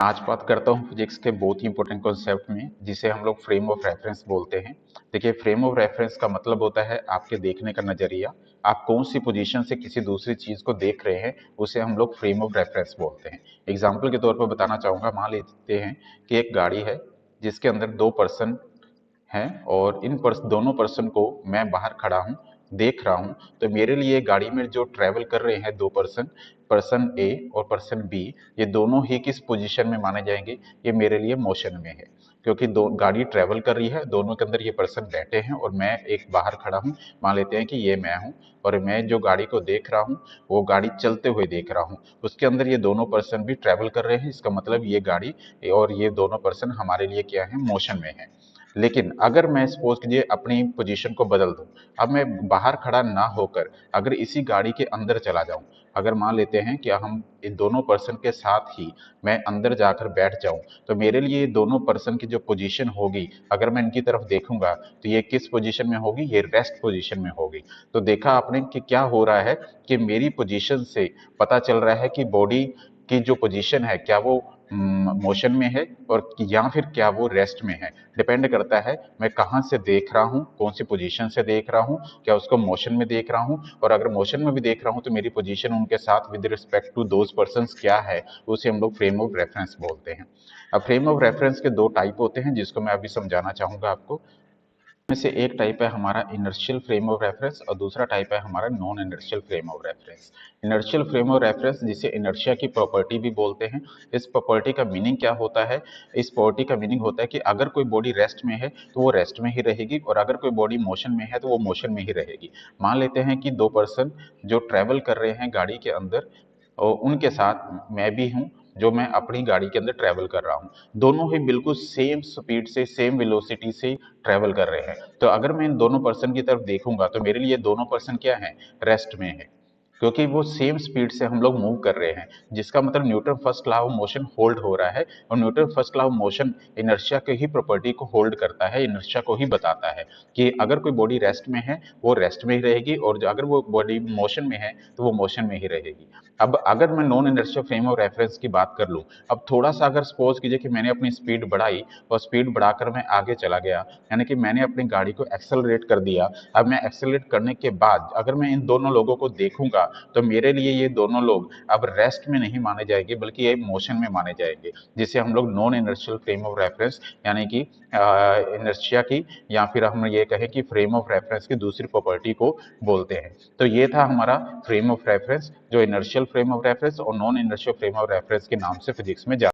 आज बात करता हूँ फिजिक्स के बहुत ही इंपॉर्टेंट कॉन्सेप्ट में जिसे हम लोग फ्रेम ऑफ रेफरेंस बोलते हैं। देखिए, फ्रेम ऑफ रेफरेंस का मतलब होता है आपके देखने का नजरिया। आप कौन सी पोजीशन से किसी दूसरी चीज को देख रहे हैं उसे हम लोग फ्रेम ऑफ रेफरेंस बोलते हैं। एग्जाम्पल के तौर पर बताना चाहूंगा, मान लेते हैं कि एक गाड़ी है जिसके अंदर दो पर्सन हैं और दोनों पर्सन को मैं बाहर खड़ा हूँ, देख रहा हूँ। तो मेरे लिए गाड़ी में जो ट्रेवल कर रहे हैं दो पर्सन, पर्सन ए और पर्सन बी, ये दोनों ही किस पोजीशन में माने जाएंगे? ये मेरे लिए मोशन में है, क्योंकि दो गाड़ी ट्रेवल कर रही है, दोनों के अंदर ये पर्सन बैठे हैं और मैं एक बाहर खड़ा हूँ। मान लेते हैं कि ये मैं हूँ और मैं जो गाड़ी को देख रहा हूँ वो गाड़ी चलते हुए देख रहा हूँ। उसके अंदर ये दोनों पर्सन भी ट्रेवल कर रहे हैं, इसका मतलब ये गाड़ी और ये दोनों पर्सन हमारे लिए क्या है? मोशन में है। लेकिन अगर मैं सपोज कीजिए अपनी पोजीशन को बदल दूं, अब मैं बाहर खड़ा ना होकर अगर इसी गाड़ी के अंदर चला जाऊं, अगर मान लेते हैं कि हम इन दोनों पर्सन के साथ ही मैं अंदर जाकर बैठ जाऊं, तो मेरे लिए दोनों पर्सन की जो पोजीशन होगी, अगर मैं इनकी तरफ देखूंगा तो ये किस पोजीशन में होगी? ये रेस्ट पोजीशन में होगी। तो देखा आपने कि क्या हो रहा है कि मेरी पोजीशन से पता चल रहा है कि बॉडी की जो पोजीशन है क्या वो मोशन में है और या फिर क्या वो रेस्ट में है। डिपेंड करता है मैं कहाँ से देख रहा हूँ, कौन सी पोजीशन से देख रहा हूँ, क्या उसको मोशन में देख रहा हूँ, और अगर मोशन में भी देख रहा हूँ तो मेरी पोजीशन उनके साथ with respect to those persons क्या है, उसे हम लोग फ्रेम ऑफ रेफरेंस बोलते हैं। अब फ्रेम ऑफ रेफरेंस के दो टाइप होते हैं जिसको मैं अभी समझाना चाहूंगा आपको। में से एक टाइप है हमारा इनर्शियल फ्रेम ऑफ रेफरेंस और दूसरा टाइप है हमारा non inertial frame of reference. Inertial frame of reference जिसे इनर्शिया की प्रॉपर्टी भी बोलते हैं। इस प्रॉपर्टी का मीनिंग क्या होता है? इस प्रॉपर्टी का मीनिंग होता है कि अगर कोई बॉडी रेस्ट में है तो वो रेस्ट में ही रहेगी और अगर कोई बॉडी मोशन में है तो वो मोशन में ही रहेगी। मान लेते हैं कि दो पर्सन जो ट्रेवल कर रहे हैं गाड़ी के अंदर और उनके साथ मैं भी हूँ, जो मैं अपनी गाड़ी के अंदर ट्रेवल कर रहा हूँ। दोनों ही बिल्कुल सेम स्पीड से, सेम वेलोसिटी से ट्रेवल कर रहे हैं। तो अगर मैं इन दोनों पर्सन की तरफ देखूंगा तो मेरे लिए दोनों पर्सन क्या है? रेस्ट में है, क्योंकि वो सेम स्पीड से हम लोग मूव कर रहे हैं। जिसका मतलब Newton first law of motion hold हो रहा है और Newton first law of motion inertia के ही प्रॉपर्टी को होल्ड करता है, इनर्शिया को ही बताता है कि अगर कोई बॉडी रेस्ट में है वो रेस्ट में ही रहेगी और अगर वो बॉडी मोशन में है तो वो मोशन में ही रहेगी। अब अगर मैं non inertia frame of reference की बात कर लूं, अब थोड़ा सा अगर सपोज कीजिए कि मैंने अपनी स्पीड बढ़ाई और स्पीड बढ़ाकर मैं आगे चला गया, यानी कि मैंने अपनी गाड़ी को एक्सेलरेट कर दिया। अब मैं एक्सेलरेट करने के बाद अगर मैं इन दोनों लोगों को देखूंगा तो मेरे लिए ये दोनों लोग अब रेस्ट में नहीं माने जाएंगे बल्कि ये मोशन में माने जाएंगे, जिसे हम लोग non inertial frame of reference यानी कि इनर्शिया की या फिर हम ये कहें कि फ्रेम ऑफ रेफरेंस की दूसरी प्रॉपर्टी को बोलते हैं। तो ये था हमारा फ्रेम ऑफ रेफरेंस, जो इनर्शियल फ्रेम ऑफ रेफरेंस और non inertial frame of reference के नाम से फिजिक्स में